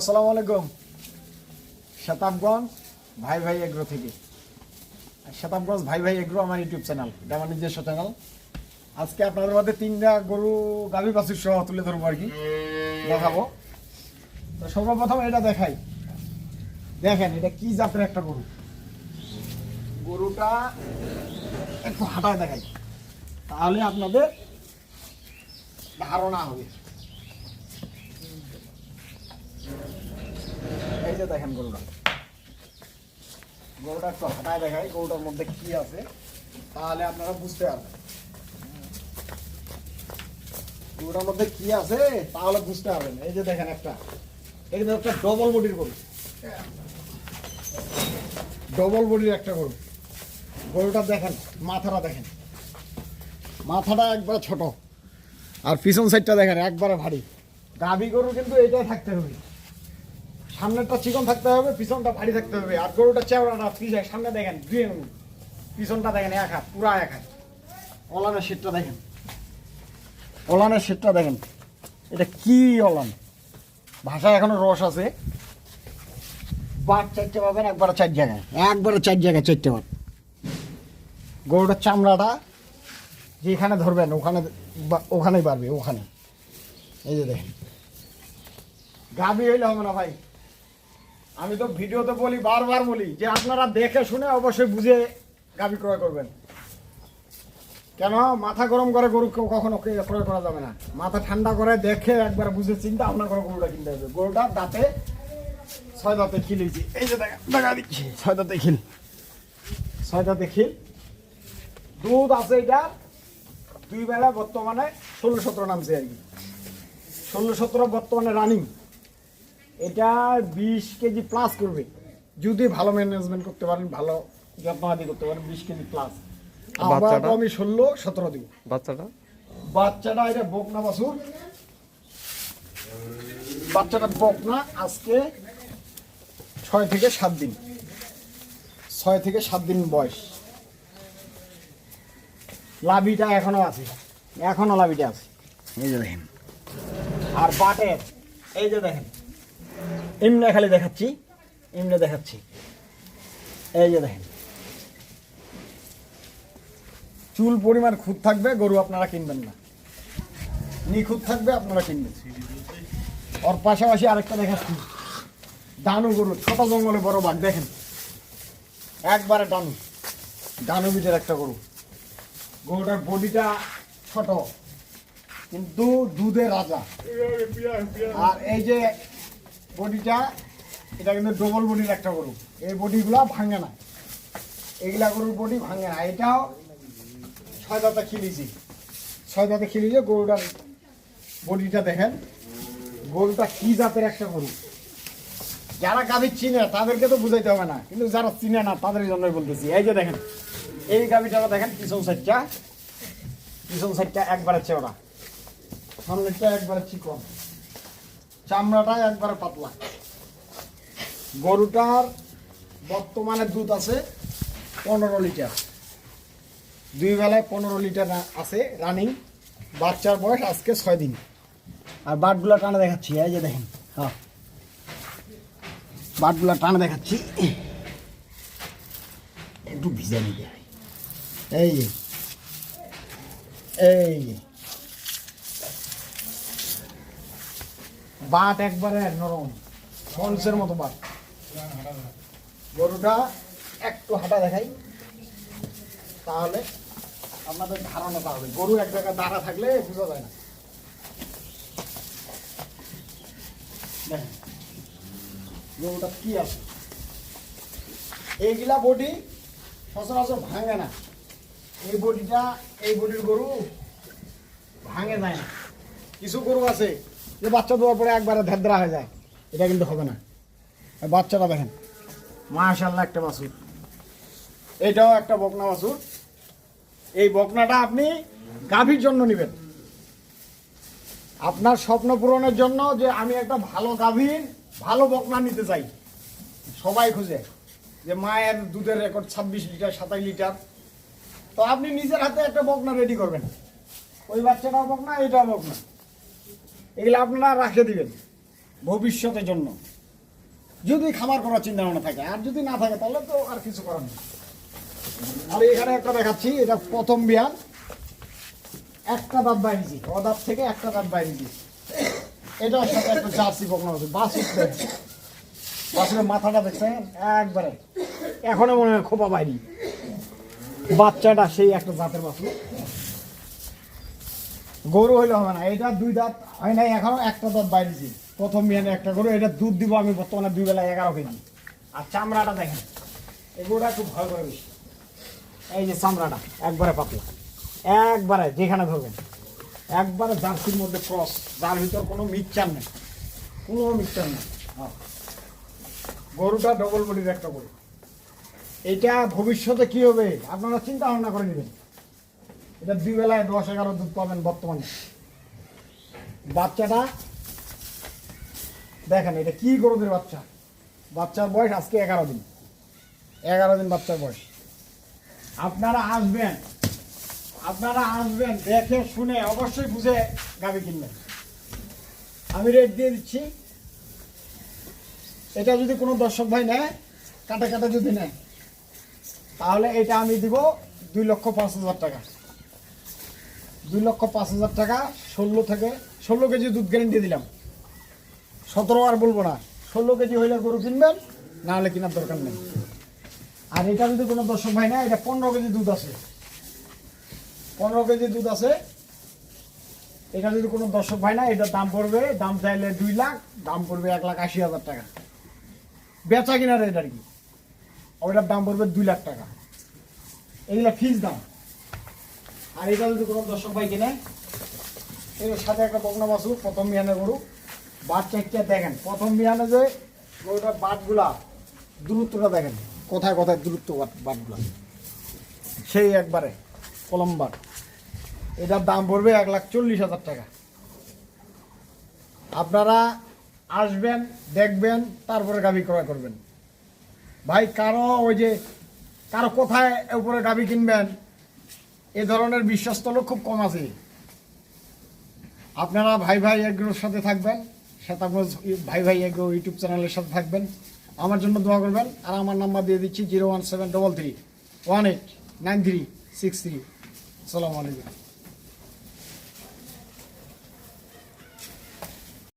আসসালামু আলাইকুম। শতাবগঞ্জ ভাই ভাই এগ্রো থেকে। শতাবগঞ্জ ভাই ভাই এগ্রো আমার ইউটিউব চ্যানেল, এটা আমার নিজস্ব চ্যানেল। আজকে আপনাদের মধ্যে 3টা গরু গাভী বাছুর সহ তুলে ধরবো আর কি, দেখাবো। তো সর্বপ্রথম এটা দেখাই, দেখেন এটা কি জাতের একটা গরু। গরুটা একটু হাঁটায় দেখাই, তাহলে আপনাদের ধারণা হবে। এই যে দেখেন গরুটা একটু হাঁটায় দেখাই, গরুটার মধ্যে কি আছে তাহলে আপনারা বুঝতে পারবেন। গরুটার মধ্যে কি আছে তাহলে বুঝতে পারবেন। এই যে দেখেন একটা ডবল বডির গরু, ডবল বডির একটা গরু। গরুটা দেখেন, মাথাটা দেখেন, মাথাটা একবার ছোট, আর পিছন সাইডটা দেখেন একবারে ভারী। গাভী গরু কিন্তু এটাই থাকতে হবে, সামনেরটা চিকন থাকতে হবে, পিছনটা ভারী থাকতে হবে। আর গরুটা চেওড়াটা পিছনে, সামনে দেখেন 2 এমএম, পিছনটা দেখেন 1 হাত, পুরা 1 হাত। ওলানের শেডটা দেখেন, ওলানের শেডটা দেখেন, এটা কি ওলান, ভাষায় এখনো রস আছে। বাট 4টে পাবেন একবারে 4 জায়গায়, একবারে 4 জায়গায় 4টে বাট। গরুটার চামড়াটা যেখানে ধরবেন ওখানেই পারবে, ওখানে। এই যে দেখেন, গাভী হইলে হবে না ভাই। আমি তো ভিডিওতে বলি, বারবার বলি যে আপনারা দেখে শুনে অবশ্যই বুঝে গাভী ক্রয় করবেন। কেন মাথা গরম করে গরু কখনো ক্রয় করা যাবে না। মাথা ঠান্ডা করে দেখে একবার বুঝে চিন্তা আপনার করে গরুটা কিনতে হবে। গরুটা দাঁতে 6 দাঁতে খিল হয়েছে, এই যে দেখা দিচ্ছি 6 দাঁতে খিল, 6 দাঁতে খিল। দুধ আছে এটা 2 বেলা, বর্তমানে 16-17 নামছে আর কি, 16-17 বর্তমানে রানিং। এটা 20 কেজি প্লাস করবে যদি ভালো ম্যানেজমেন্ট করতে পারেন, ভালো যত্নআদি করতে পারেন। 20 কেজি প্লাস। আমি 16-17 দিব। বাচ্চাটা এটা বকনা বাছুর, বাচ্চাটা বকনা। আজকে 6 থেকে 7 দিন, 6 থেকে 7 দিন বয়স। লাভিটা এখনো আছে, এখনো লাভিটা আছে, এই যে দেখেন। আর বাটের এই যে দেখেন, এমনি খালি দেখাচ্ছি, এমনি দেখাচ্ছি, এই যে দেখেন। চুল পরিমাণ খুঁত থাকবে, গরু আপনারা কিনবেন না, নিখুঁত থাকবে আপনারা কিনবেন। ওর পাশাপাশি আরেকটা দেখাচ্ছি, ডানু গরু, ছোট জঙ্গলে বড় বাঘ। দেখেন একবারে ডানু, ডানু বিটের একটা গরু। গরুটার বডিটা ছোট কিন্তু দুধের রাজা। আর এই যে বডিটা, এটা কিন্তু ডবল বডির একটা গরু। এই বডিগুলা ভাঙে না, এগুলা গরুর বডি ভাঙে না। এটাও 6 দাঁতে খিলিয়েছি, 6 দাঁতে খিলিয়ে। গরুটার বডিটা দেখেন, গরুটা কি জাতের একটা গরু। যারা গাভী চিনে তাদেরকে তো বুঝাইতে হবে না, কিন্তু যারা চিনে না তাদের জন্যই বলতেছি। এই যে দেখেন, এই গাভীটা দেখেন, পিছন সাইডটা, পিছন সাইডটা একবারে চেওড়া, সামনেরটা একবারে চিকন, চামড়াটা একবারে পাতলা। গরুটার বর্তমানে দুধ আছে 15 লিটার, 2 বেলায় 15 লিটার আছে রানিং। বাচ্চার বয়স আজকে 6 দিন। আর বাটগুলা টানে দেখাচ্ছি, এই যে দেখেন, হ্যাঁ বাটগুলা টানে দেখাচ্ছি, একটু ভিজা নিতে হয়। এই যে, এই যে বাট একবারে নরম, মলসের মতো বাট। গরুটা একটু হাঁটা দেখাই, তাহলে আপনাদের ধারণাটা হবে। গরু এক জায়গায় দাঁড়া থাকলে বোঝা যায় না। দেখেন গরুটা কি আছে, এইগুলা বডি সচরাচর ভাঙে না। এই বডিটা, এই বডির গরু ভাঙে যায় না। কিছু গরু আছে যে বাচ্চা দেওয়ার পরে একবারে ধেদরা হয়ে যায়, এটা কিন্তু হবে না। বাচ্চাটা দেখেন, মাশাআল্লাহ একটা বাছুর। এটাও একটা বকনা বাছুর। এই বকনাটা আপনি গাভীর জন্য নেবেন, আপনার স্বপ্ন পূরণের জন্য, যে আমি একটা ভালো গাভীর ভালো বকনা নিতে চাই। সবাই খুঁজে যে মায়ের দুধের রেকর্ড 26 লিটার 27 লিটার। তো আপনি নিজের হাতে একটা বকনা রেডি করবেন, ওই বাচ্চাটাও বকনা, এটাও বকনা, এগুলো আপনারা রাখে দিবেন। ভবিষ্যতের জন্য, যদি খামার করার চিন্তা ভাবনা থাকে। আর যদি না থাকে তাহলে তো আর কিছু করার নেই। আর এখানে একটা দেখাচ্ছি, এটা প্রথম বিয়ান, একটা দাঁত বাইরেছি, দাঁত থেকে একটা দাঁত বাইরেছি। এটার সাথে একটা জার্সি বকনা আছে, বাসুরের মাথাটা দেখছেন একবারে, এখনো মনে হয় খোপা বাইরি। বাচ্চাটা সেই একটা জাতের বাছুর, গরু হইলে হবে না। এটা 2 দাঁত হয় নাই, এখনো একটা দাঁত বাইরেছি, প্রথম বিয়ানে একটা গরু। এটা দুধ দিব আমি বর্তমানে 2 বেলা 11 কেজি। আর চামড়াটা দেখেন, এই গরুটা একটু ভয় করে বেশি। এই যে চামড়াটা একবারে পাতলা, একবারে যেখানে ধরবেন একবারে জার্সির মধ্যে ক্রস, যার ভিতর কোনো মিক্সচার নেই, কোনো মিক্সচার নেই। গরুটা ডবল বডির একটা গরু। এটা ভবিষ্যতে কি হবে আপনারা চিন্তা ভাবনা করে নেবেন। এটা 2 বেলায় 10-11 দুধ পাবেন বর্তমানে। বাচ্চাটা দেখেন, এটা কি গরুদের বাচ্চা। বাচ্চার বয়স আজকে 11 দিন, 11 দিন বাচ্চার বয়স। আপনারা আসবেন দেখে শুনে অবশ্যই বুঝে গাভী কিনবেন। আমি রেট দিয়ে দিচ্ছি, এটা যদি কোনো দর্শক ভাই নেয়, কাটা যদি নেয়, তাহলে এটা আমি দিব 2,05,000 টাকা। 2,05,000 টাকা। 16 কেজি দুধ গ্যারেন্টি দিলাম। 17 আর বলবো না, 16 কেজি হইলে গরু কিনবেন, না হলে কেনার দরকার নেই। আর এটা যদি কোনো দর্শক ভাই নেয়, এটা 15 কেজি দুধ আছে, 15 কেজি দুধ আছে। এটা যদি কোনো দর্শক ভাই না, এটার দাম পড়বে, দাম চাইলে 2 লাখ, দাম পড়বে 1,80,000 টাকা। বেচা কিনার রেট আর কি, ওইটার দাম পড়বে 2 লাখ টাকা। এগুলা ফিক্স দাম। আর এটা যদি কোনো দর্শক ভাই কিনে, এর সাথে একটা বকনা বাছুর, প্রথম বিয়ানে গরু। বাট চেকটা দেখেন, প্রথম বিয়ানে যে গরুটার বাটগুলা, দূরত্বটা দেখেন, কোথায় কোথায় দূরত্ব বাটগুলা, সেই একবারে কলম বাট। এটার দাম পড়বে 1,40,000 টাকা। আপনারা আসবেন, দেখবেন, তারপরে গাভী ক্রয় করবেন। ভাই কারো কোথায় উপরে গাভী কিনবেন, এ ধরনের বিশ্বস্ত লোক খুব কম আছে। আপনারা ভাই এগ্রোর সাথে থাকবেন, ভাই এগ্রো ইউটিউব চ্যানেলের সাথে থাকবেন, আমার জন্য দোয়া করবেন। আর আমার নাম্বার দিয়ে দিচ্ছি 01733 189363। আসসালামু আলাইকুম।